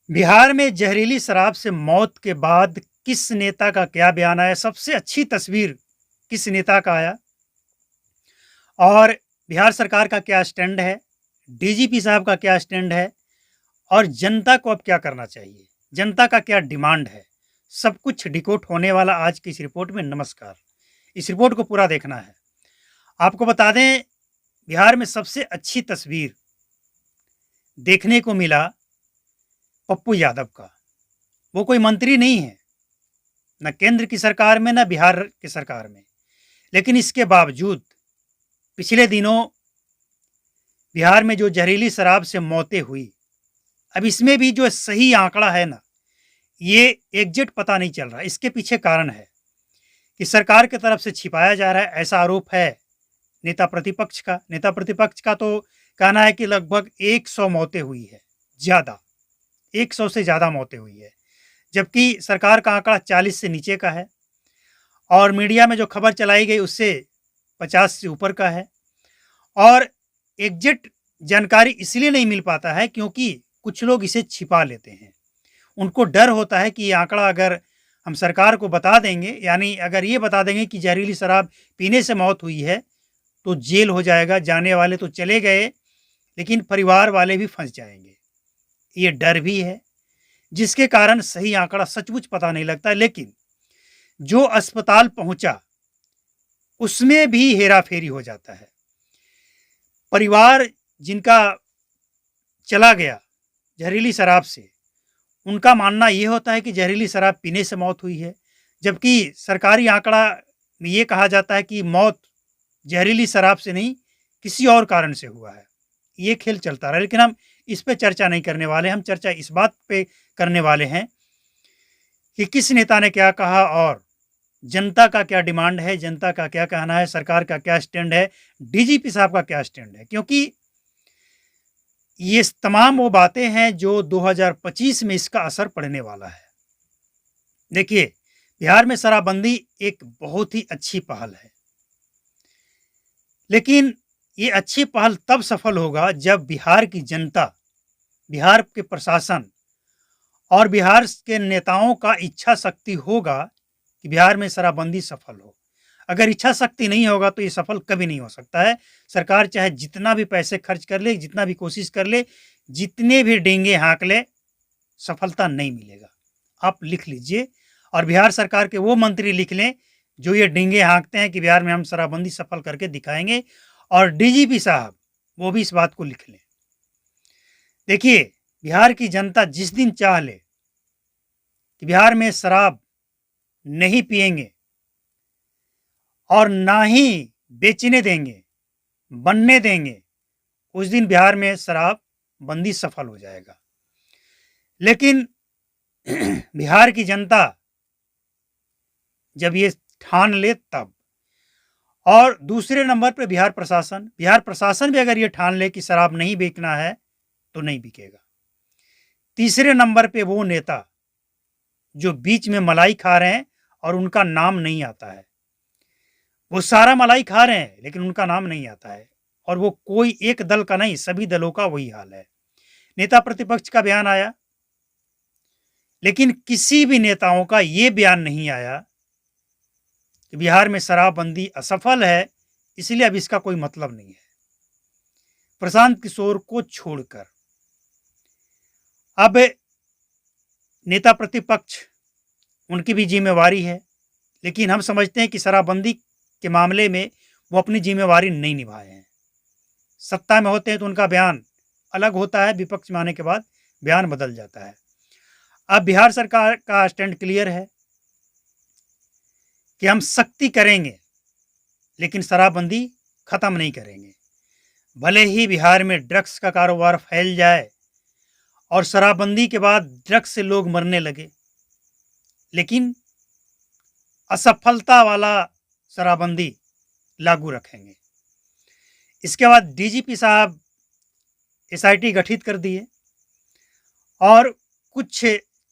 बिहार में जहरीली शराब से मौत के बाद किस नेता का क्या बयान आया, सबसे अच्छी तस्वीर किस नेता का आया और बिहार सरकार का क्या स्टैंड है, डीजीपी साहब का क्या स्टैंड है और जनता को अब क्या करना चाहिए, जनता का क्या डिमांड है, सब कुछ डिकोड होने वाला आज की इस रिपोर्ट में। नमस्कार। इस रिपोर्ट को पूरा देखना है। आपको बता दें, बिहार में सबसे अच्छी तस्वीर देखने को मिला पप्पू यादव का। वो कोई मंत्री नहीं है, न केंद्र की सरकार में न बिहार की सरकार में, लेकिन इसके बावजूद पिछले दिनों बिहार में जो जहरीली शराब से मौतें हुई, अब इसमें भी जो सही आंकड़ा है ना, ये एग्जैक्ट पता नहीं चल रहा। इसके पीछे कारण है कि सरकार की तरफ से छिपाया जा रहा है, ऐसा आरोप है नेता प्रतिपक्ष का। नेता प्रतिपक्ष का तो कहना है कि लगभग 100 मौतें हुई है, ज़्यादा 100 से ज़्यादा मौतें हुई है, जबकि सरकार का आंकड़ा 40 से नीचे का है और मीडिया में जो खबर चलाई गई उससे 50 से ऊपर का है। और एग्जैक्ट जानकारी इसलिए नहीं मिल पाता है क्योंकि कुछ लोग इसे छिपा लेते हैं। उनको डर होता है कि ये आंकड़ा अगर हम सरकार को बता देंगे, यानी अगर ये बता देंगे कि जहरीली शराब पीने से मौत हुई है, तो जेल हो जाएगा। जाने वाले तो चले गए, लेकिन परिवार वाले भी फंस जाएंगे। ये डर भी है, जिसके कारण सही आंकड़ा सचमुच पता नहीं लगता। लेकिन जो अस्पताल पहुंचा उसमें भी हेरा फेरी हो जाता है। परिवार जिनका चला गया जहरीली शराब से, उनका मानना ये होता है कि जहरीली शराब पीने से मौत हुई है, जबकि सरकारी आंकड़ा में ये कहा जाता है कि मौत जहरीली शराब से नहीं, किसी और कारण से हुआ है। ये खेल चलता रहा, लेकिन हम इस पे चर्चा नहीं करने वाले। हम चर्चा इस बात पे करने वाले हैं कि किस नेता ने क्या कहा और जनता का क्या डिमांड है, जनता का क्या कहना है, सरकार का क्या स्टैंड है, डीजीपी साहब का क्या स्टैंड है। क्योंकि ये तमाम वो बातें हैं जो 2025 में इसका असर पड़ने वाला है। देखिए, बिहार में शराबबंदी एक बहुत ही अच्छी पहल है, लेकिन ये अच्छी पहल तब सफल होगा जब बिहार की जनता, बिहार के प्रशासन और बिहार के नेताओं का इच्छा शक्ति होगा कि बिहार में शराबबंदी सफल हो। अगर इच्छा शक्ति नहीं होगा तो ये सफल कभी नहीं हो सकता है। सरकार चाहे जितना भी पैसे खर्च कर ले, जितना भी कोशिश कर ले, जितने भी डेंगे हाँक ले, सफलता नहीं मिलेगा। आप लिख लीजिए और बिहार सरकार के वो मंत्री लिख लें जो ये डेंगे हाँकते हैं कि बिहार में हम शराबबंदी सफल करके दिखाएंगे, और डीजीपी साहब वो भी इस बात को लिख लें। देखिए, बिहार की जनता जिस दिन चाह ले कि बिहार में शराब नहीं पिएंगे और ना ही बेचने देंगे, बनने देंगे, उस दिन बिहार में शराब बंदी सफल हो जाएगा। लेकिन बिहार की जनता जब ये ठान ले तब, और दूसरे नंबर पे बिहार प्रशासन भी अगर ये ठान ले कि शराब नहीं बेचना है तो नहीं बिकेगा। तीसरे नंबर पे वो नेता जो बीच में मलाई खा रहे हैं और उनका नाम नहीं आता है। वो सारा मलाई खा रहे हैं लेकिन उनका नाम नहीं आता है, और वो कोई एक दल का नहीं, सभी दलों का वही हाल है। नेता प्रतिपक्ष का बयान आया, लेकिन किसी भी नेताओं का ये बयान नहीं आया कि बिहार में शराबबंदी असफल है, इसलिए अब इसका कोई मतलब नहीं है। प्रशांत किशोर को छोड़कर अब नेता प्रतिपक्ष, उनकी भी जिम्मेवारी है, लेकिन हम समझते हैं कि शराबबंदी के मामले में वो अपनी जिम्मेवारी नहीं निभाए हैं। सत्ता में होते हैं तो उनका बयान अलग होता है, विपक्ष में आने के बाद बयान बदल जाता है। अब बिहार सरकार का स्टैंड क्लियर है कि हम सख्ती करेंगे लेकिन शराबबंदी खत्म नहीं करेंगे। भले ही बिहार में ड्रग्स का कारोबार फैल जाए और शराबबंदी के बाद ड्रग्स से लोग मरने लगे, लेकिन असफलता वाला शराबबंदी लागू रखेंगे। इसके बाद डीजीपी साहब एसआईटी गठित कर दिए और कुछ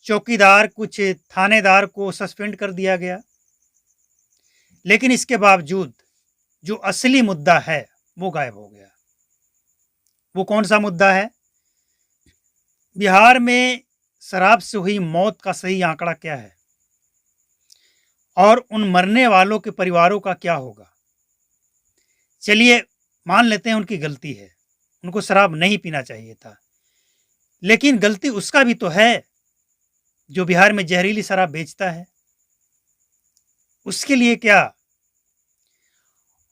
चौकीदार, कुछ थानेदार को सस्पेंड कर दिया गया। लेकिन इसके बावजूद जो असली मुद्दा है वो गायब हो गया। वो कौन सा मुद्दा है? बिहार में शराब से हुई मौत का सही आंकड़ा क्या है और उन मरने वालों के परिवारों का क्या होगा। चलिए मान लेते हैं उनकी गलती है, उनको शराब नहीं पीना चाहिए था, लेकिन गलती उसका भी तो है जो बिहार में जहरीली शराब बेचता है। उसके लिए क्या,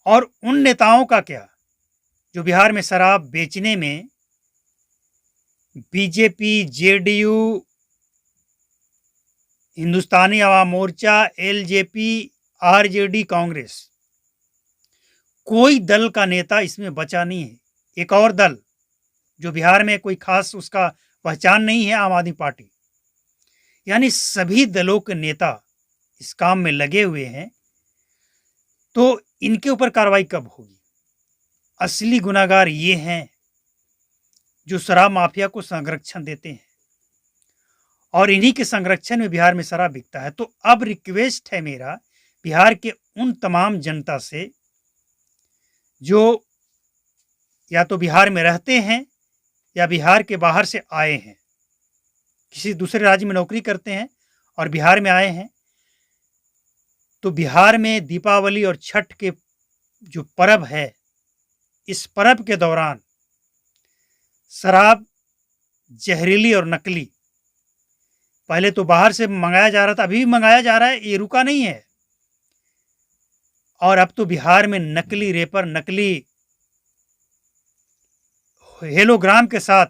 और उन नेताओं का क्या जो बिहार में शराब बेचने में BJP, JDU, Hindustani Awam Morcha, LJP, RJD, Congress, कोई दल का नेता इसमें बचा नहीं है। एक और दल जो बिहार में कोई खास उसका पहचान नहीं है, आम आदमी पार्टी, यानी सभी दलों के नेता इस काम में लगे हुए हैं। तो इनके ऊपर कार्रवाई कब होगी? असली गुनाहगार ये हैं जो शराब माफिया को संरक्षण देते हैं और इन्हीं के संरक्षण में बिहार में शराब बिकता है। तो अब रिक्वेस्ट है मेरा बिहार के उन तमाम जनता से जो या तो बिहार में रहते हैं या बिहार के बाहर से आए हैं, किसी दूसरे राज्य में नौकरी करते हैं और बिहार में आए हैं, तो बिहार में दीपावली और छठ के जो पर्व है, इस पर्व के दौरान शराब जहरीली और नकली, पहले तो बाहर से मंगाया जा रहा था, अभी भी मंगाया जा रहा है, ये रुका नहीं है, और अब तो बिहार में नकली रेपर, नकली हेलोग्राम के साथ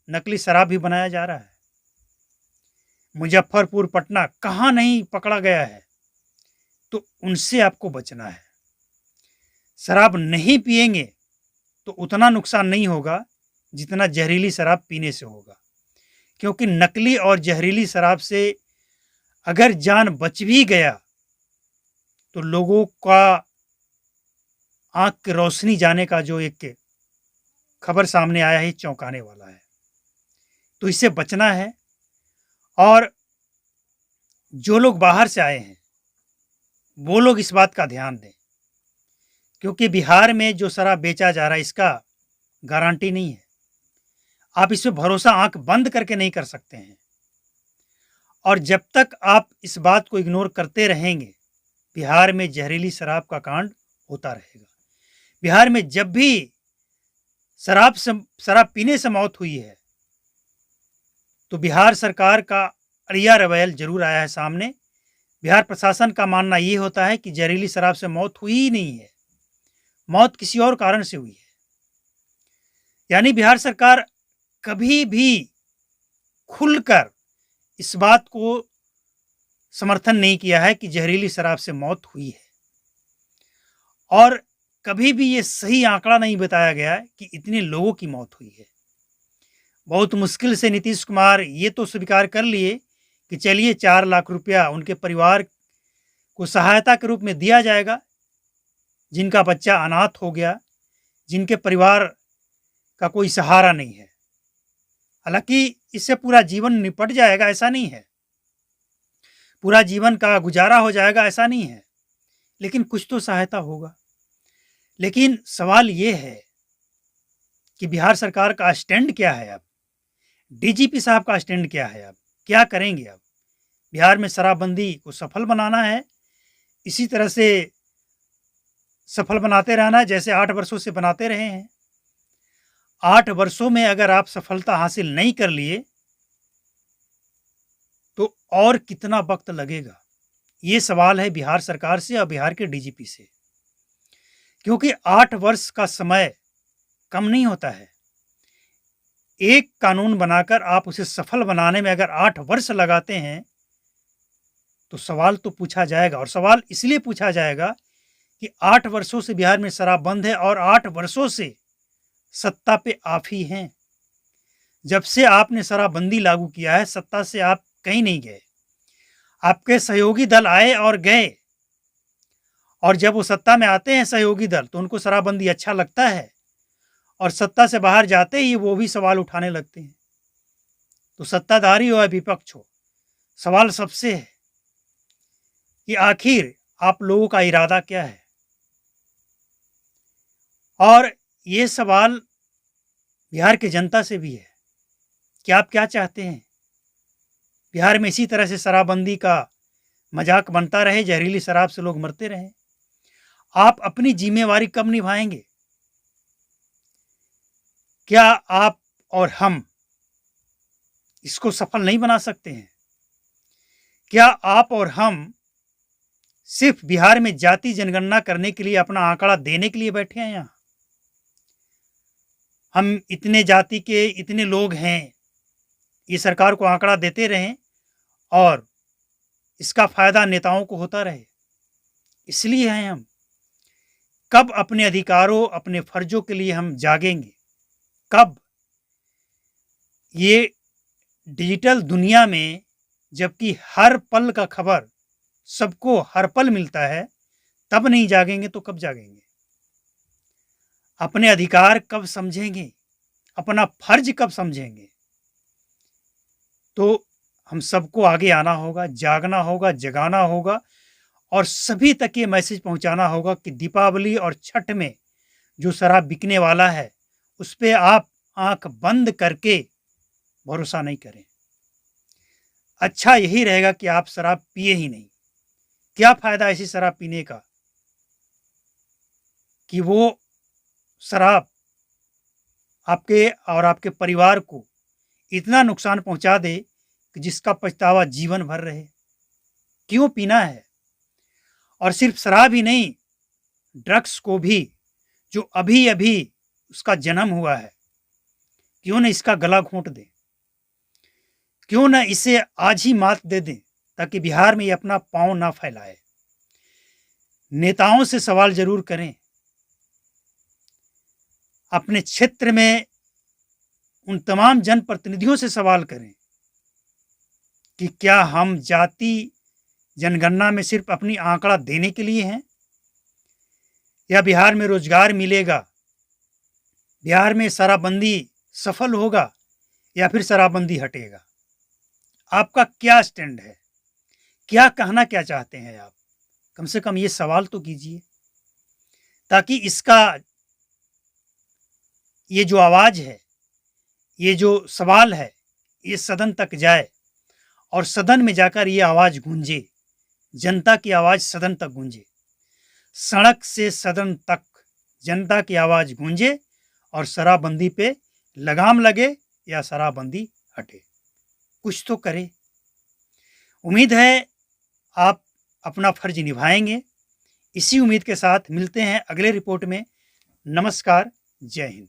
नकली शराब भी बनाया जा रहा है। मुजफ्फरपुर, पटना, कहाँ नहीं पकड़ा गया है। तो उनसे आपको बचना है। शराब नहीं पिएंगे तो उतना नुकसान नहीं होगा जितना जहरीली शराब पीने से होगा, क्योंकि नकली और जहरीली शराब से अगर जान बच भी गया तो लोगों का आंख की रोशनी जाने का जो एक खबर सामने आया है, चौंकाने वाला है। तो इससे बचना है। और जो लोग बाहर से आए हैं वो लोग इस बात का ध्यान दें, क्योंकि बिहार में जो शराब बेचा जा रहा है इसका गारंटी नहीं है। आप इस पे भरोसा आंख बंद करके नहीं कर सकते हैं, और जब तक आप इस बात को इग्नोर करते रहेंगे बिहार में जहरीली शराब का कांड होता रहेगा। बिहार में जब भी शराब पीने से मौत हुई है तो बिहार सरकार का अड़िया रवैया जरूर आया है सामने। बिहार प्रशासन का मानना ये होता है कि जहरीली शराब से मौत हुई ही नहीं है, मौत किसी और कारण से हुई है। यानी बिहार सरकार कभी भी खुलकर इस बात को समर्थन नहीं किया है कि जहरीली शराब से मौत हुई है, और कभी भी ये सही आंकड़ा नहीं बताया गया कि इतने लोगों की मौत हुई है। बहुत मुश्किल से नीतीश कुमार ये तो स्वीकार कर लिए कि चलिए 4 लाख रुपया उनके परिवार को सहायता के रूप में दिया जाएगा, जिनका बच्चा अनाथ हो गया, जिनके परिवार का कोई सहारा नहीं है। हालांकि इससे पूरा जीवन निपट जाएगा ऐसा नहीं है, पूरा जीवन का गुजारा हो जाएगा ऐसा नहीं है, लेकिन कुछ तो सहायता होगा। लेकिन सवाल ये है कि बिहार सरकार का स्टैंड क्या है? अब डीजीपी साहब का स्टैंड क्या है? अब क्या करेंगे? अब बिहार में शराबबंदी को सफल बनाना है, इसी तरह से सफल बनाते रहना है जैसे 8 वर्षों से बनाते रहे हैं। 8 वर्षों में अगर आप सफलता हासिल नहीं कर लिए तो और कितना वक्त लगेगा? ये सवाल है बिहार सरकार से और बिहार के डीजीपी से, क्योंकि 8 वर्ष का समय कम नहीं होता है। एक कानून बनाकर आप उसे सफल बनाने में अगर 8 वर्ष लगाते हैं तो सवाल तो पूछा जाएगा, और सवाल इसलिए पूछा जाएगा कि 8 वर्षों से बिहार में शराब बंद है और 8 वर्षों से सत्ता पे आप ही हैं। जब से आपने शराबबंदी लागू किया है सत्ता से आप कहीं नहीं गए। आपके सहयोगी दल आए और गए, और जब वो सत्ता में आते हैं सहयोगी दल तो उनको शराबबंदी अच्छा लगता है, और सत्ता से बाहर जाते ही वो भी सवाल उठाने लगते हैं। तो सत्ताधारी हो या विपक्ष हो, सवाल सबसे है कि आखिर आप लोगों का इरादा क्या है। और ये सवाल बिहार की जनता से भी है कि आप क्या चाहते हैं? बिहार में इसी तरह से शराबबंदी का मजाक बनता रहे, जहरीली शराब से लोग मरते रहे। आप अपनी जिम्मेवारी कब निभाएंगे? क्या आप और हम इसको सफल नहीं बना सकते हैं? क्या आप और हम सिर्फ बिहार में जाति जनगणना करने के लिए, अपना आंकड़ा देने के लिए बैठे हैं? यहाँ हम इतने जाति के इतने लोग हैं, ये सरकार को आंकड़ा देते रहें और इसका फायदा नेताओं को होता रहे, इसलिए हैं हम। कब अपने अधिकारों, अपने फर्जों के लिए हम जागेंगे? कब? ये डिजिटल दुनिया में जबकि हर पल का खबर सबको हर पल मिलता है, तब नहीं जागेंगे तो कब जागेंगे? अपने अधिकार कब समझेंगे? अपना फर्ज कब समझेंगे? तो हम सबको आगे आना होगा, जागना होगा, जगाना होगा और सभी तक ये मैसेज पहुंचाना होगा कि दीपावली और छठ में जो शराब बिकने वाला है, उस पे आप आंख बंद करके भरोसा नहीं करें। अच्छा यही रहेगा कि आप शराब पिए ही नहीं। क्या फायदा ऐसी शराब पीने का कि वो शराब आपके और आपके परिवार को इतना नुकसान पहुंचा दे कि जिसका पछतावा जीवन भर रहे। क्यों पीना है? और सिर्फ शराब ही नहीं, ड्रग्स को भी, जो अभी अभी उसका जन्म हुआ है, क्यों न इसका गला घोंट दें? क्यों न इसे आज ही मात दे दें, ताकि बिहार में ये अपना पांव ना फैलाए। नेताओं से सवाल जरूर करें, अपने क्षेत्र में उन तमाम जनप्रतिनिधियों से सवाल करें कि क्या हम जाति जनगणना में सिर्फ अपनी आंकड़ा देने के लिए हैं, या बिहार में रोजगार मिलेगा, बिहार में शराबबंदी सफल होगा, या फिर शराबबंदी हटेगा? आपका क्या स्टैंड है? क्या कहना क्या चाहते हैं आप? कम से कम ये सवाल तो कीजिए, ताकि इसका ये जो आवाज है, ये जो सवाल है, ये सदन तक जाए और सदन में जाकर ये आवाज गूंजे, जनता की आवाज सदन तक गूंजे। सड़क से सदन तक जनता की आवाज गूंजे और शराबबंदी पे लगाम लगे या शराबबंदी हटे। कुछ तो करे। उम्मीद है आप अपना फर्ज निभाएंगे। इसी उम्मीद के साथ मिलते हैं अगले रिपोर्ट में। नमस्कार, जय हिंद।